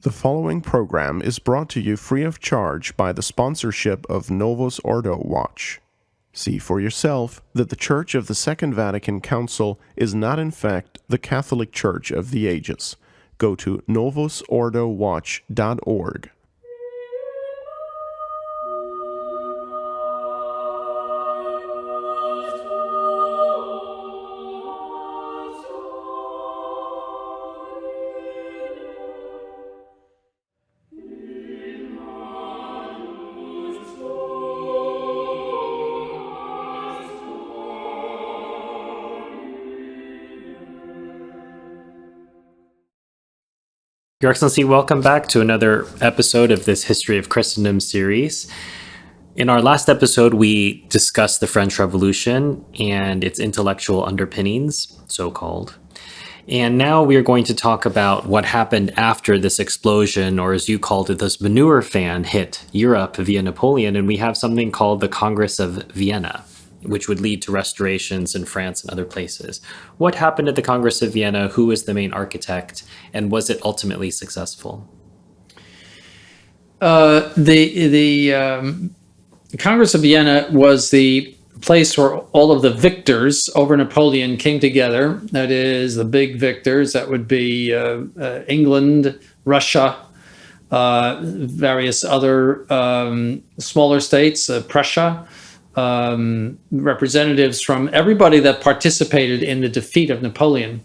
The following program is brought to you free of charge by the sponsorship of Novus Ordo Watch. See for yourself that the Church of the Second Vatican Council is not in fact the Catholic Church of the ages. Go to novusordowatch.org. Your Excellency, welcome back to another episode of this History of Christendom series. In our last episode, we discussed the French Revolution and its intellectual underpinnings, so-called. And now we are going to talk about what happened after this explosion, or as you called it, this manure fan hit Europe via Napoleon, and we have something called the Congress of Vienna, which would lead to restorations in France and other places. What happened at the Congress of Vienna? Who was the main architect? And was it ultimately successful? The Congress of Vienna was the place where all of the victors over Napoleon came together. That is, the big victors. That would be England, Russia, various other smaller states, Prussia, representatives from everybody that participated in the defeat of Napoleon.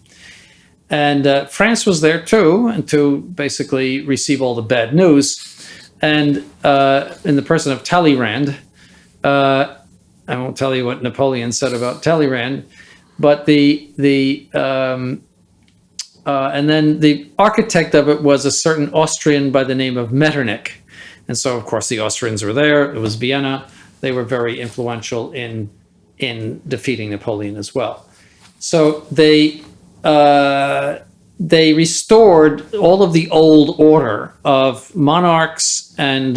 And France was there too, and to basically receive all the bad news. And in the person of Talleyrand, I won't tell you what Napoleon said about Talleyrand, but and then the architect of it was a certain Austrian by the name of Metternich. And so, of course, the Austrians were there. It was Vienna. They were very influential in defeating Napoleon as well. So they restored all of the old order of monarchs and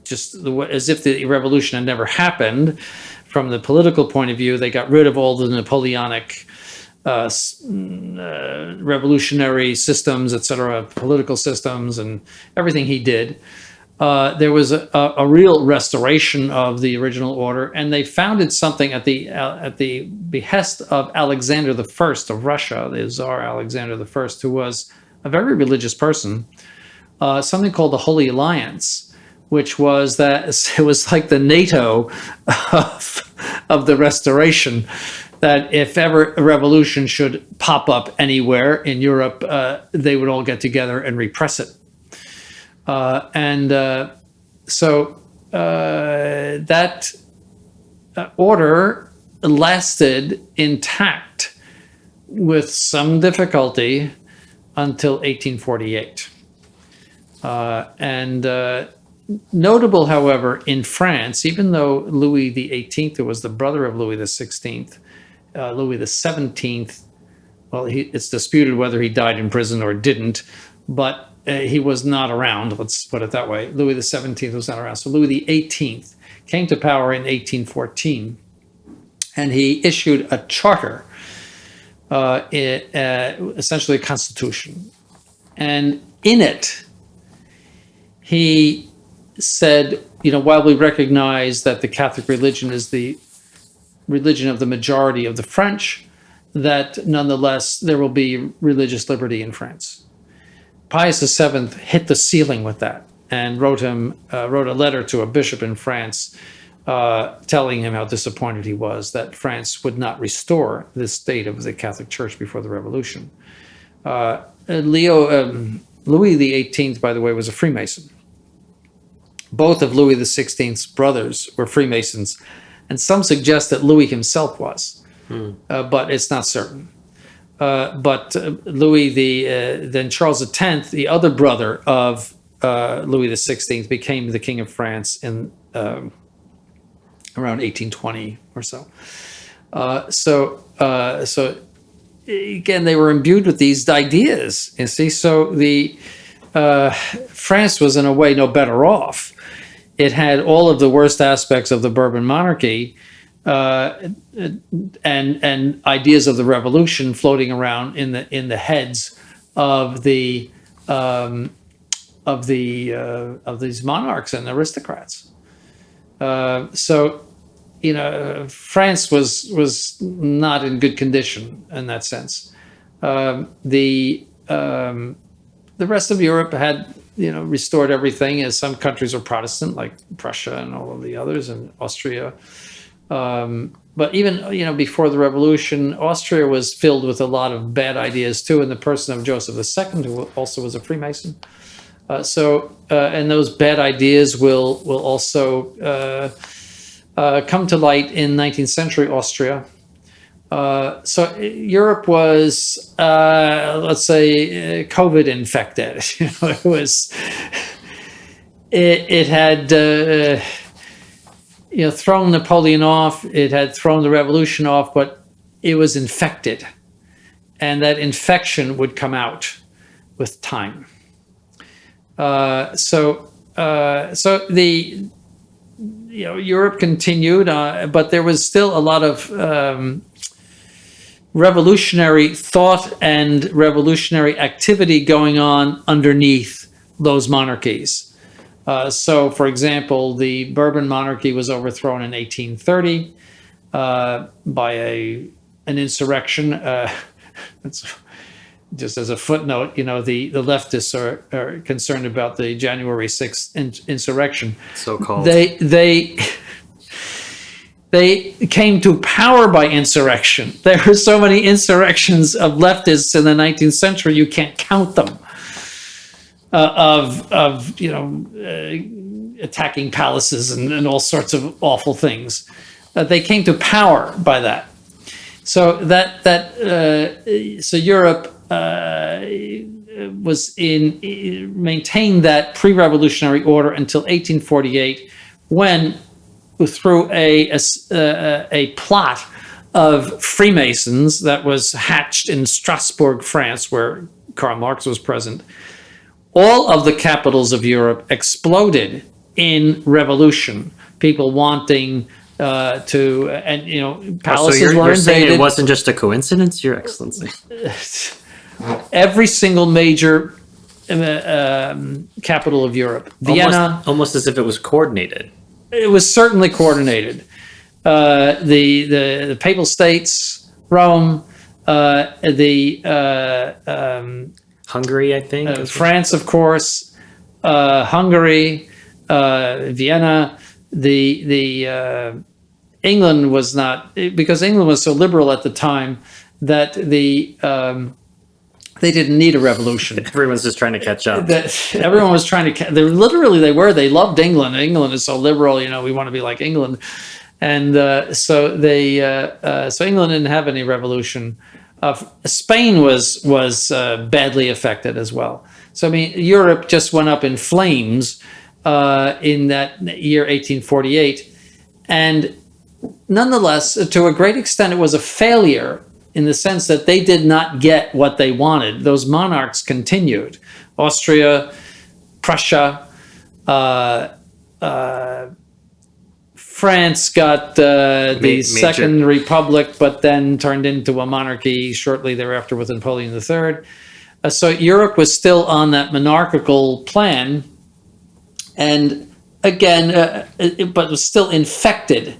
just as if the revolution had never happened. From the political point of view, they got rid of all the Napoleonic revolutionary systems, etc., political systems, and everything he did. There was a real restoration of the original order, and they founded something at the behest of Alexander I of Russia, the Tsar Alexander I, who was a very religious person, something called the Holy Alliance, which was it was like the NATO of the Restoration, that if ever a revolution should pop up anywhere in Europe, they would all get together and repress it. So that order lasted intact with some difficulty until 1848. Notable, however, in France, even though Louis XVIII, who was the brother of Louis XVI, Louis XVII, well, it's disputed whether he died in prison or didn't, but he was not around, let's put it that way. Louis XVII was not around. So Louis XVIII came to power in 1814, and he issued a charter, essentially a constitution. And in it, he said, while we recognize that the Catholic religion is the religion of the majority of the French, that nonetheless there will be religious liberty in France. Pius VII hit the ceiling with that and wrote a letter to a bishop in France telling him how disappointed he was that France would not restore the state of the Catholic Church before the Revolution. Louis XVIII, by the way, was a Freemason. Both of Louis XVI's brothers were Freemasons, and some suggest that Louis himself was, but it's not certain. But Louis then Charles X, the other brother of Louis XVI, became the King of France in around 1820 or so. So again, they were imbued with these ideas. You see, so France was in a way no better off. It had all of the worst aspects of the Bourbon monarchy, and ideas of the revolution floating around in the heads of the of these monarchs and aristocrats. So, France was not in good condition in that sense. The rest of Europe had restored everything, as some countries were Protestant, like Prussia and all of the others, and Austria. But even before the revolution, Austria was filled with a lot of bad ideas too, in the person of Joseph II, who also was a Freemason. And those bad ideas will also come to light in 19th century Austria. So Europe was, let's say, COVID infected. It had thrown Napoleon off. It had thrown the revolution off, but it was infected, and that infection would come out with time. So the Europe continued, but there was still a lot of revolutionary thought and revolutionary activity going on underneath those monarchies. So, for example, the Bourbon monarchy was overthrown in 1830 by an insurrection. Just as a footnote, the leftists are concerned about the January 6th insurrection. So-called. They came to power by insurrection. There were so many insurrections of leftists in the 19th century, you can't count them. Attacking palaces and all sorts of awful things. They came to power by that. So so Europe maintained that pre-revolutionary order until 1848, when, through a plot of Freemasons that was hatched in Strasbourg, France, where Karl Marx was present, all of the capitals of Europe exploded in revolution. People wanting palaces were you're saying invaded. it wasn't just a coincidence, Your Excellency? Every single major capital of Europe, Vienna, almost as if it was coordinated. it was certainly coordinated. The Papal States, Rome, Hungary, I think. France, of course, Hungary, Vienna. England was not, because England was so liberal at the time that they didn't need a revolution. Everyone's just trying to catch up. Everyone was trying to. They loved England. England is so liberal. We want to be like England, and so England didn't have any revolution. Spain was badly affected as well. So Europe just went up in flames in that year 1848, and nonetheless, to a great extent, it was a failure, in the sense that they did not get what they wanted. Those monarchs continued. Austria, Prussia, France got the Second Republic, but then turned into a monarchy shortly thereafter with Napoleon III. So Europe was still on that monarchical plan, and again, but was still infected.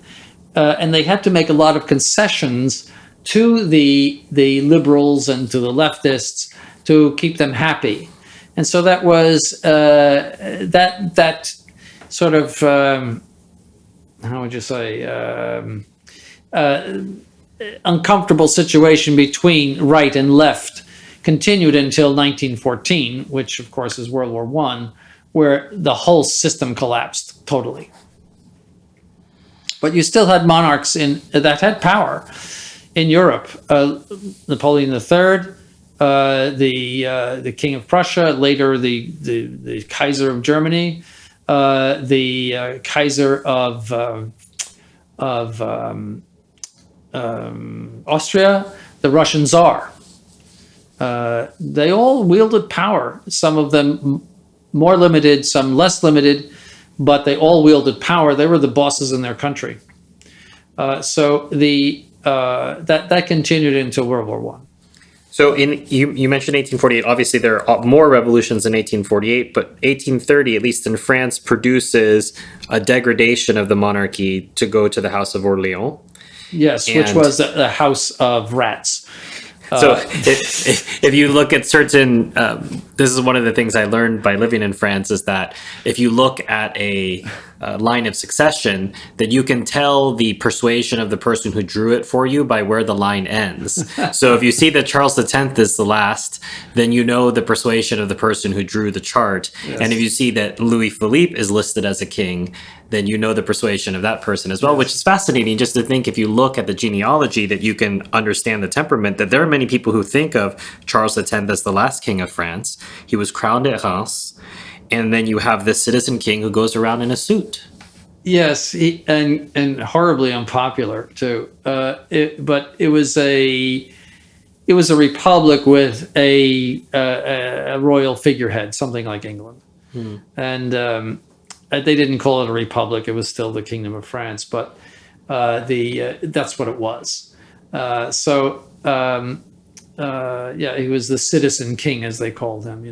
And they had to make a lot of concessions to the liberals and to the leftists to keep them happy. And so that was that sort of how would you say uncomfortable situation between right and left continued until 1914, which of course is World War I, where the whole system collapsed totally. But you still had monarchs that had power in Europe. Napoleon III, the King of Prussia, later the Kaiser of Germany, the Kaiser of Austria, the Russian Tsar. They all wielded power. Some of them more limited, some less limited, but they all wielded power. They were the bosses in their country. So that continued into World War I. So you mentioned 1848. Obviously, there are more revolutions in 1848, but 1830, at least in France, produces a degradation of the monarchy to go to the House of Orleans. Yes, which And was the House of Rats. so if you look at certain, this is one of the things I learned by living in France, is that if you look at a line of succession, that you can tell the persuasion of the person who drew it for you by where the line ends. So if you see that Charles X is the last, then you know the persuasion of the person who drew the chart. Yes. And if you see that Louis Philippe is listed as a king, then you know the persuasion of that person as well, Yes. which is fascinating just to think, if you look at the genealogy, that you can understand the temperament, that there are many people who think of Charles X as the last king of France. He was crowned at Reims, and then you have this citizen king who goes around in a suit. Yes, and horribly unpopular too. But it was a republic with a royal figurehead, something like England, and they didn't call it a republic. It was still the Kingdom of France, but that's what it was. He was the citizen king, as they called him,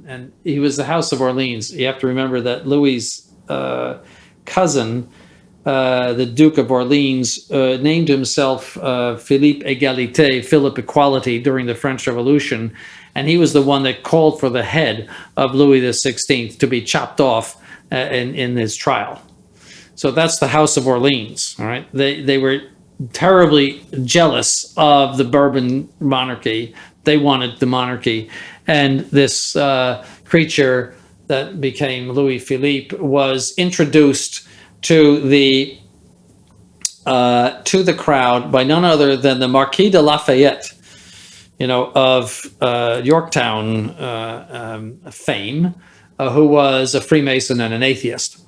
and he was the House of Orleans. You have to remember that Louis's cousin, the Duke of Orleans, named himself Philippe Égalité, Philip Equality, during the French Revolution, and he was the one that called for the head of Louis XVI to be chopped off in his trial. So that's the House of Orleans. All right, they were terribly jealous of the Bourbon monarchy. They wanted the monarchy, and this creature that became Louis Philippe was introduced to the crowd by none other than the Marquis de Lafayette, of Yorktown fame, who was a Freemason and an atheist.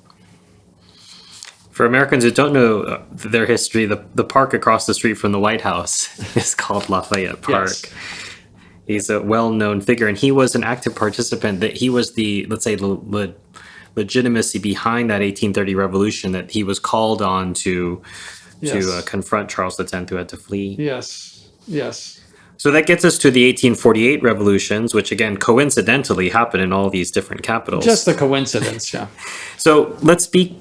For Americans who don't know their history, the park across the street from the White House is called Lafayette Park. Yes. He's a well-known figure, and he was an active participant. That he was the, let's say, legitimacy behind that 1830 revolution, that he was called on to confront Charles X, who had to flee. Yes. So that gets us to the 1848 revolutions, which again coincidentally happened in all these different capitals. Just a coincidence, yeah. So let's speak,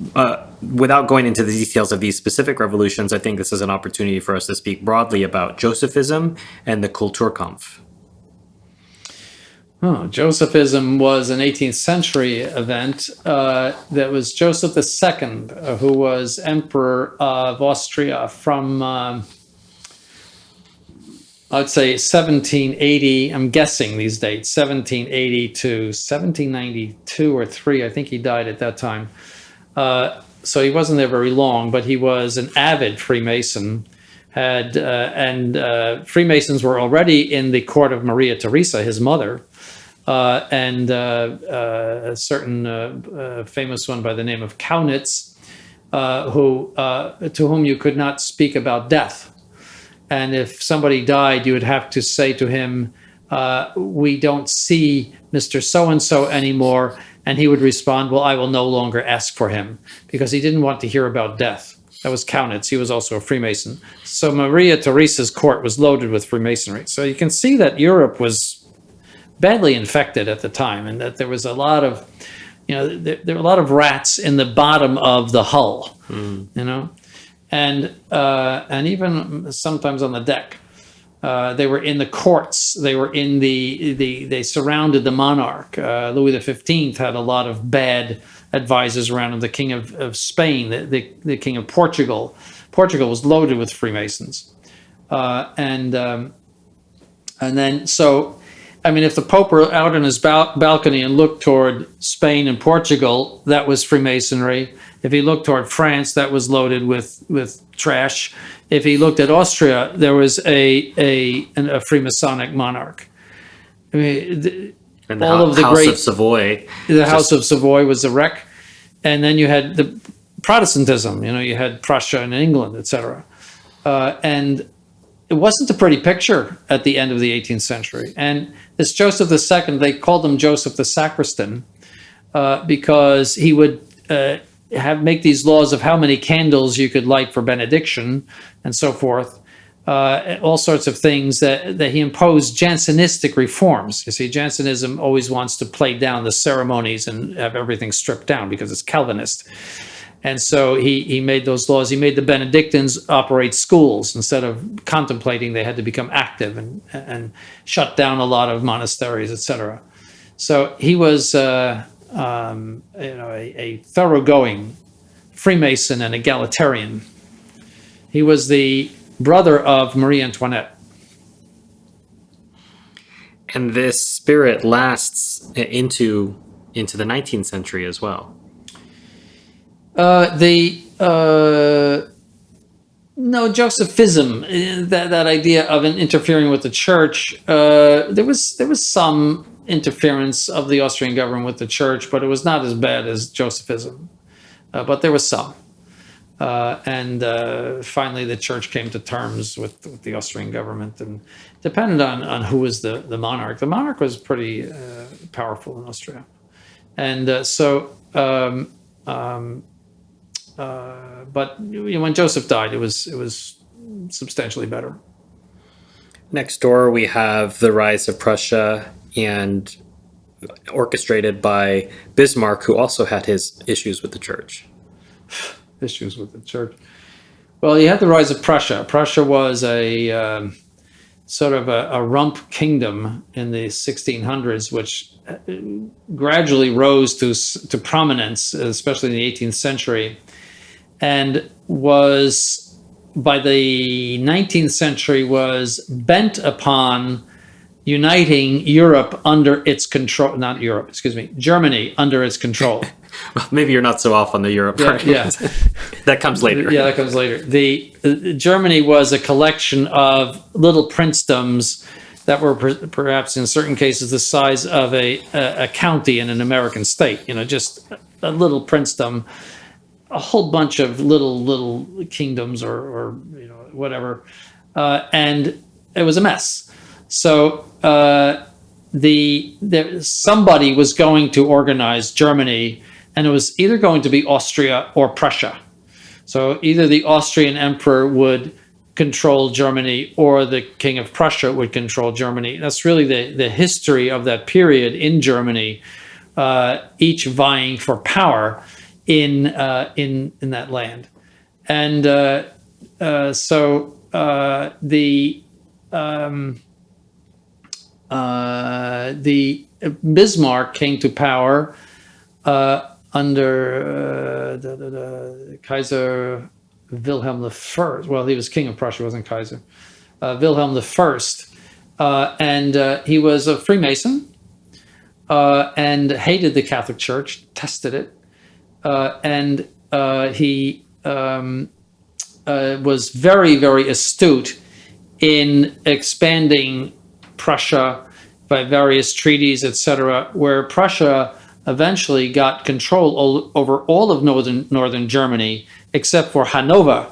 without going into the details of these specific revolutions, I think this is an opportunity for us to speak broadly about Josephism and the Kulturkampf. Josephism was an 18th century event that was Joseph II, who was Emperor of Austria from, I'd say 1780, I'm guessing these dates, 1780 to 1792 or 3. I think he died at that time. So he wasn't there very long, but he was an avid Freemason. Freemasons were already in the court of Maria Theresa, his mother, and a certain famous one by the name of Kaunitz, to whom you could not speak about death. And if somebody died, you would have to say to him, we don't see Mr. So-and-so anymore. And he would respond, well, I will no longer ask for him, because he didn't want to hear about death. That was Kaunitz. He was also a Freemason. So Maria Theresa's court was loaded with Freemasonry. So you can see that Europe was badly infected at the time, and that there was a lot of, there were a lot of rats in the bottom of the hull, and even sometimes on the deck. They were in the courts. They were in they surrounded the monarch. Louis XV had a lot of bad advisors around him. The King of Spain, the King of Portugal. Portugal was loaded with Freemasons. And then, so, I mean, if the Pope were out on his balcony and looked toward Spain and Portugal, that was Freemasonry. If he looked toward France, that was loaded with trash. If he looked at Austria, there was a Freemasonic monarch. I mean, And the House of Savoy. The House of Savoy was a wreck. And then you had the Protestantism, you had Prussia and England, etc. And it wasn't a pretty picture at the end of the 18th century. And this Joseph II, they called him Joseph the Sacristan, because he would make these laws of how many candles you could light for benediction and so forth. all sorts of things that he imposed Jansenistic reforms. You see, Jansenism always wants to play down the ceremonies and have everything stripped down because it's Calvinist. And so he made those laws. He made the Benedictines operate schools. Instead of contemplating, they had to become active and shut down a lot of monasteries, etc. So he was a thoroughgoing Freemason and egalitarian. He was the brother of Marie Antoinette. And this spirit lasts into the 19th century as well. No, Josephism, that idea of an interfering with the church, there was some interference of the Austrian government with the church, but it was not as bad as Josephism. But there was some. And finally, the church came to terms with the Austrian government, and depended on who was the monarch. The monarch was pretty powerful in Austria, and but when Joseph died, it was substantially better. Next door, we have the rise of Prussia, and orchestrated by Bismarck, who also had his issues with the church. Issues with the church. Well, you had the rise of Prussia. Prussia was a sort of a rump kingdom in the 1600s, which gradually rose to prominence, especially in the 18th century, and was, by the 19th century, was bent upon uniting Europe under its control, not Europe, excuse me, Germany under its control. Well, maybe you're not so off on the Europe part. Yeah. That comes later. Yeah, that comes later. Germany was a collection of little princedoms that were perhaps in certain cases the size of a county in an American state. Just a little princedom, a whole bunch of little kingdoms or whatever, and it was a mess. So somebody was going to organize Germany, and it was either going to be Austria or Prussia. So either the Austrian emperor would control Germany, or the King of Prussia would control Germany. That's really the history of that period in Germany, each vying for power in that land. And the Bismarck came to power under Kaiser Wilhelm I. Well, he was King of Prussia, wasn't Kaiser. Wilhelm I. And he was a Freemason and hated the Catholic Church, tested it. And he was very, very astute in expanding Prussia by various treaties, etc., where Prussia eventually got control over all of northern Germany, except for Hanover,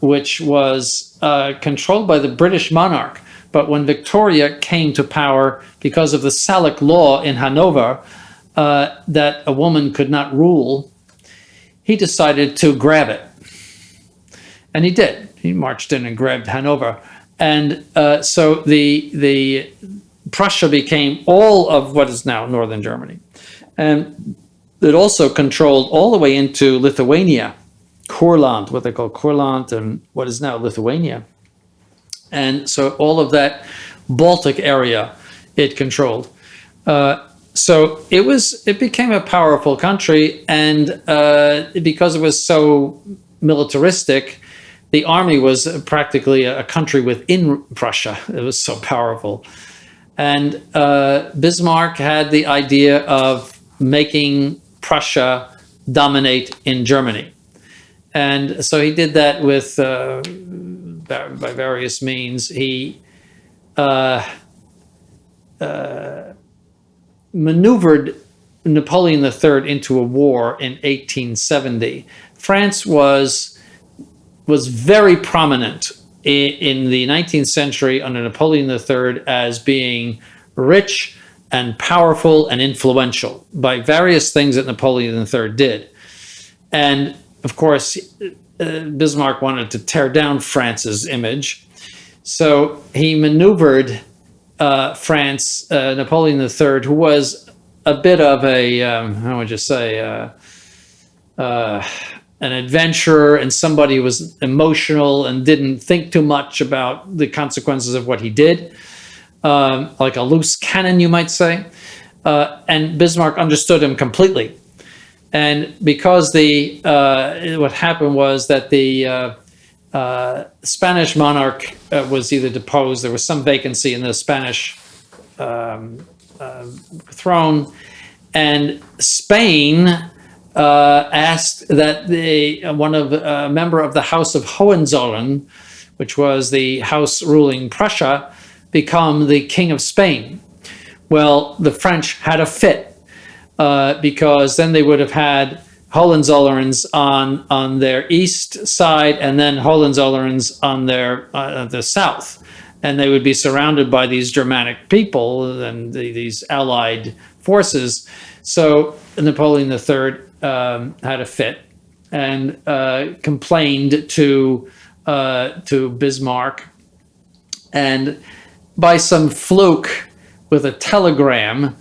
which was controlled by the British monarch. But when Victoria came to power, because of the Salic law in Hanover, that a woman could not rule, he decided to grab it. And he did. He marched in and grabbed Hanover. And so the Prussia became all of what is now northern Germany. And it also controlled all the way into Lithuania, Courland, what they call Courland, and what is now Lithuania. And so all of that Baltic area it controlled. So it became a powerful country, and because it was so militaristic, the army was practically a country within Prussia. It was so powerful. And Bismarck had the idea of making Prussia dominate in Germany. And so he did that with by various means. He maneuvered Napoleon III into a war in 1870. France was very prominent in the 19th century under Napoleon III as being rich and powerful and influential by various things that Napoleon III did. And of course, Bismarck wanted to tear down France's image. So he maneuvered France, Napoleon III, who was a bit of a, how would you say, an adventurer and somebody who was emotional and didn't think too much about the consequences of what he did, like a loose cannon, you might say. And Bismarck understood him completely. And because what happened was that the Spanish monarch was either deposed, there was some vacancy in the Spanish throne, and Spain asked that a member of the House of Hohenzollern, which was the house ruling Prussia, become the King of Spain. Well, the French had a fit because then they would have had Hohenzollerns on their east side and then Hohenzollerns on the south. And they would be surrounded by these Germanic people and these allied forces. So Napoleon III had a fit and complained to Bismarck. And by some fluke with a telegram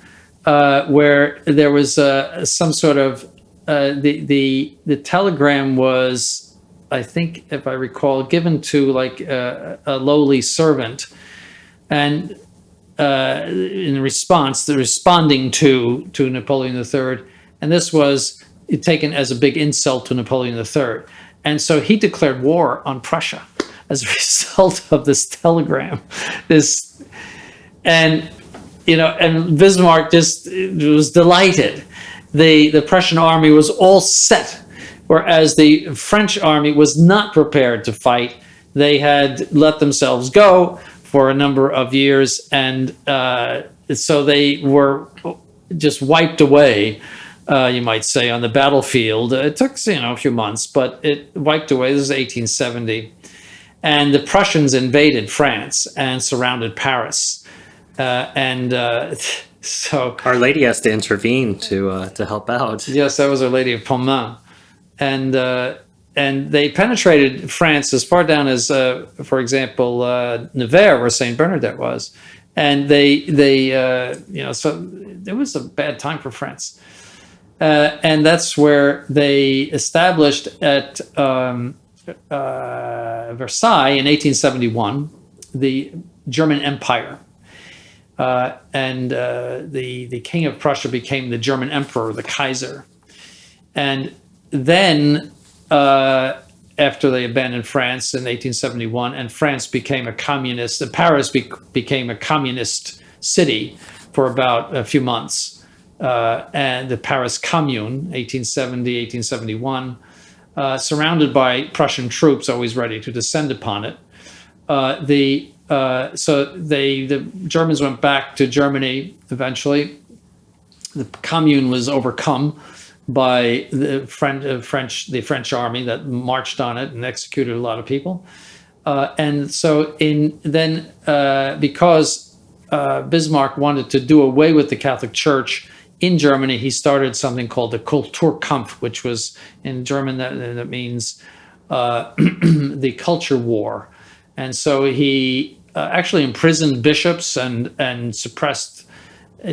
where there was some sort of the telegram was, I think, if I recall, given to like a lowly servant, and in response, responding to Napoleon III, and this was taken as a big insult to Napoleon III, and so he declared war on Prussia as a result of this telegram. And Bismarck just was delighted. The Prussian army was all set, whereas the French army was not prepared to fight. They had let themselves go for a number of years, and so they were just wiped away, you might say, on the battlefield. It took a few months, but it wiped away. This is 1870. And the Prussians invaded France and surrounded Paris. So Our Lady has to intervene to help out. yes, that was Our Lady of Pommern, and they penetrated France as far down as, for example, Nevers, where Saint Bernadette was, and so it was a bad time for France, and that's where they established at Versailles in 1871 the German Empire. And the King of Prussia became the German Emperor, the Kaiser. And then, after they abandoned France in 1871, and France became a communist, Paris became a communist city for about a few months. And the Paris Commune, 1870, 1871, surrounded by Prussian troops always ready to descend upon it. So the Germans went back to Germany eventually. The Commune was overcome by the French army that marched on it and executed a lot of people. And so because Bismarck wanted to do away with the Catholic Church in Germany, he started something called the Kulturkampf, which was in German that means the culture war. And so he actually imprisoned bishops and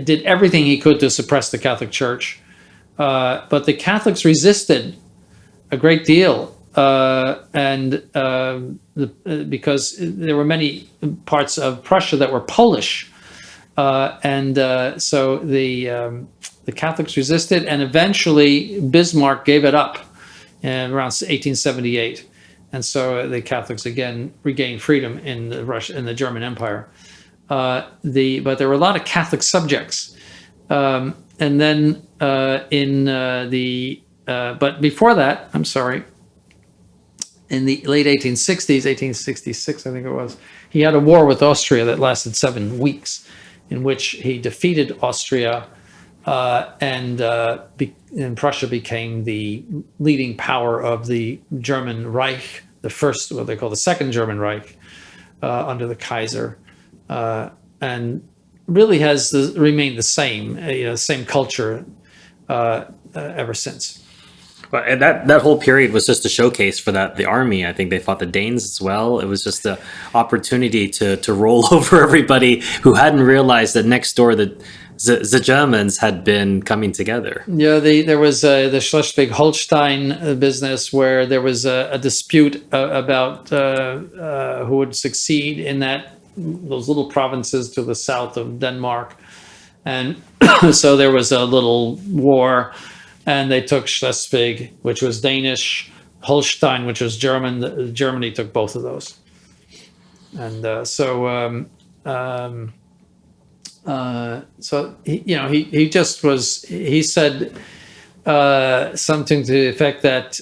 did everything he could to suppress the Catholic Church. But the Catholics resisted a great deal, because there were many parts of Prussia that were Polish. So the Catholics resisted, and eventually Bismarck gave it up around 1878. And so the Catholics again regained freedom in the German Empire. But there were a lot of Catholic subjects. And then but before that, I'm sorry, in the late 1860s, 1866, I think it was, he had a war with Austria that lasted 7 weeks, in which he defeated Austria, and Prussia became the leading power of the German Reich, the first, what they call the Second German Reich, under the Kaiser, and really has remained the same, same culture ever since. Well, and that whole period was just a showcase for the army. I think they fought the Danes as well. It was just an opportunity to roll over everybody who hadn't realized that next door the Germans had been coming together. Yeah, there was the Schleswig-Holstein business where there was a dispute about who would succeed in those little provinces to the south of Denmark, and so there was a little war, and they took Schleswig, which was Danish, Holstein, which was German. Germany took both of those, and so he just was. He said something to the effect that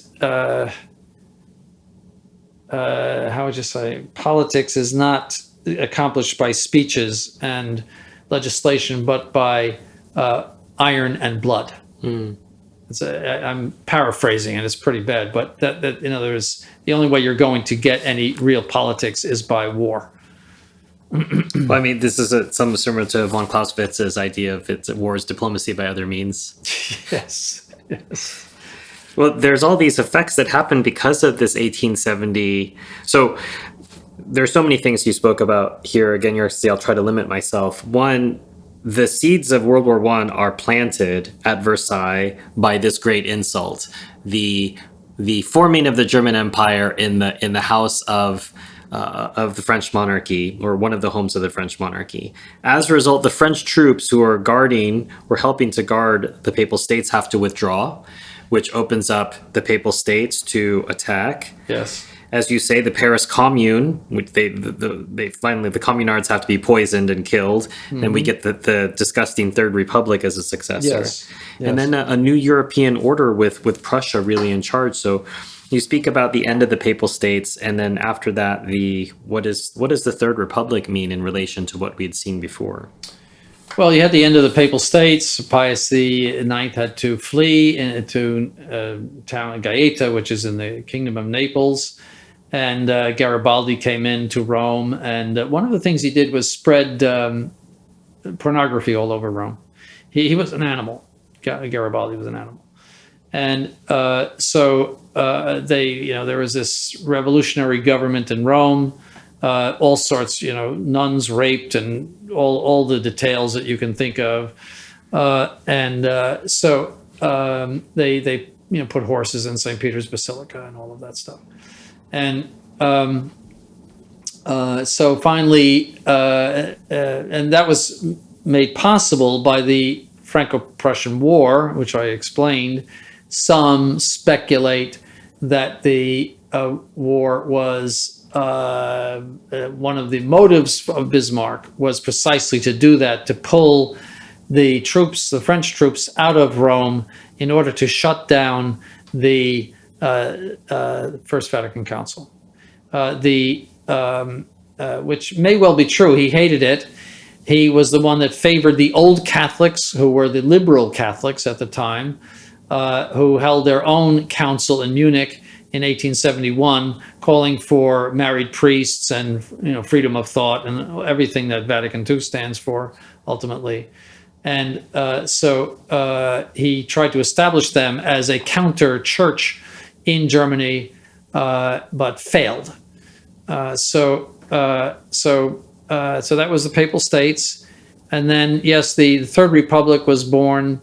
how would you say, politics is not accomplished by speeches and legislation, but by iron and blood. I'm paraphrasing, and it's pretty bad, but that in other words, the only way you're going to get any real politics is by war. Well, I mean, this is somewhat similar to von Clausewitz's idea of war is diplomacy by other means. Yes. Well, there's all these effects that happen because of this 1870. So there's so many things you spoke about here. Again, Your Excellency, I'll try to limit myself. One, the seeds of World War I are planted at Versailles by this great insult. The forming of the German Empire in the house of the French monarchy, or one of the homes of the French monarchy. As a result, the French troops who are helping to guard the Papal States have to withdraw, which opens up the Papal States to attack. Yes. As you say, the Paris Commune, which they finally, the communards have to be poisoned and killed. Then we get the disgusting Third Republic as a successor. Yes. And then a new European order with Prussia really in charge. So you speak about the end of the Papal States, and then after that, what does the Third Republic mean in relation to what we had seen before? Well, you had the end of the Papal States. Pius IX had to flee to town Gaeta, which is in the Kingdom of Naples, and Garibaldi came into Rome. And one of the things he did was spread pornography all over Rome. He was an animal. Garibaldi was an animal. And so there was this revolutionary government in Rome, all sorts, nuns raped and all the details that you can think of. So they put horses in St. Peter's Basilica and all of that stuff. And so finally, and that was made possible by the Franco-Prussian War, which I explained. Some speculate that the war was one of the motives of Bismarck was precisely to do that, to pull the French troops out of Rome in order to shut down the First Vatican Council, which may well be true. He hated it. He was the one that favored the old Catholics, who were the liberal Catholics at the time, who held their own council in Munich in 1871, calling for married priests and freedom of thought and everything that Vatican II stands for ultimately. And so he tried to establish them as a counter church in Germany, but failed. So that was the Papal States. And then, yes, the Third Republic was born,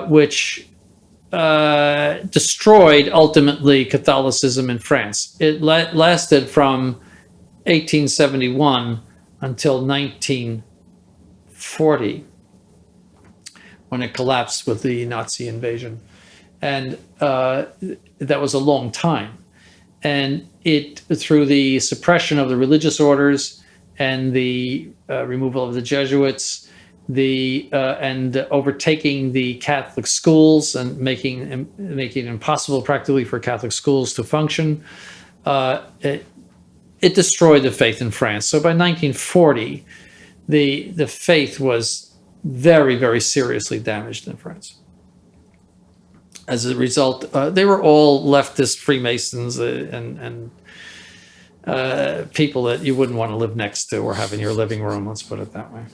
which destroyed ultimately Catholicism in France. It lasted from 1871 until 1940, when it collapsed with the Nazi invasion. And that was a long time. And through the suppression of the religious orders and the removal of the Jesuits, and overtaking the Catholic schools and making it impossible practically for Catholic schools to function, it destroyed the faith in France. So by 1940, the faith was very, very seriously damaged in France. As a result, they were all leftist Freemasons and people that you wouldn't want to live next to or have in your living room, let's put it that way.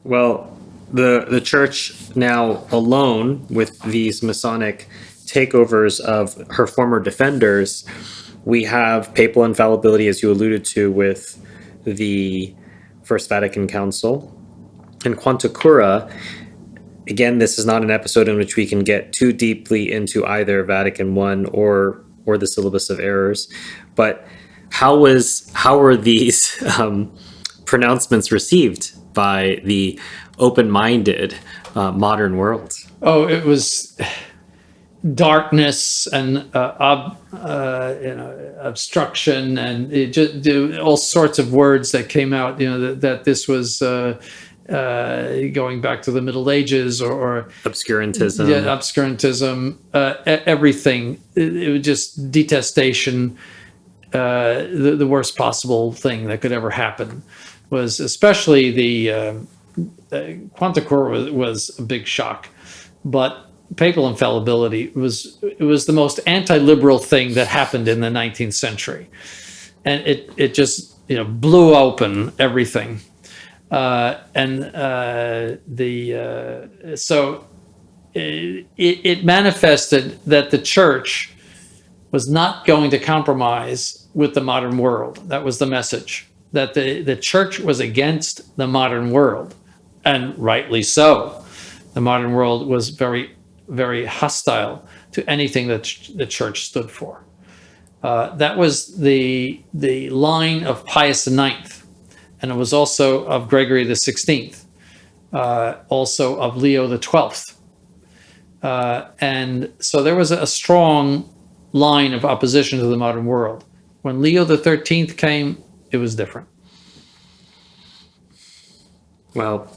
Well, the church now alone with these Masonic takeovers of her former defenders, we have papal infallibility, as you alluded to, with the First Vatican Council. And Quanta Cura, again, this is not an episode in which we can get too deeply into either Vatican I or the Syllabus of Errors, but how were these pronouncements received by the open-minded modern world? Oh, it was darkness and obstruction, and it just all sorts of words that came out. That this was going back to the Middle Ages or Obscurantism. Yeah, obscurantism. Everything. It was just detestation. The worst possible thing that could ever happen was, especially the Quanta Cura was a big shock, but papal infallibility was the most anti-liberal thing that happened in the 19th century, and it just blew open everything, so it manifested that the church was not going to compromise with the modern world. That was the message, that the church was against the modern world, and rightly so. The modern world was very, very hostile to anything that the church stood for. That was the line of Pius IX, and it was also of Gregory XVI, also of Leo XII. And so there was a strong line of opposition to the modern world. When Leo XIII came, it was different. Well,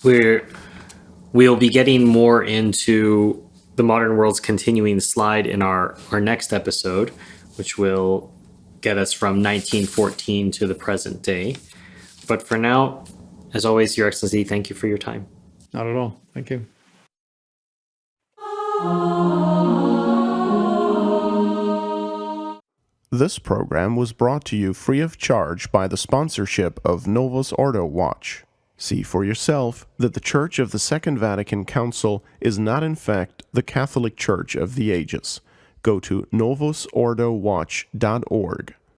we'll be getting more into the modern world's continuing slide in our next episode, which will get us from 1914 to the present day. But for now, as always, Your Excellency, thank you for your time. Not at all. Thank you. This program was brought to you free of charge by the sponsorship of Novus Ordo Watch. See for yourself that the Church of the Second Vatican Council is not in fact the Catholic Church of the ages. Go to novusordowatch.org.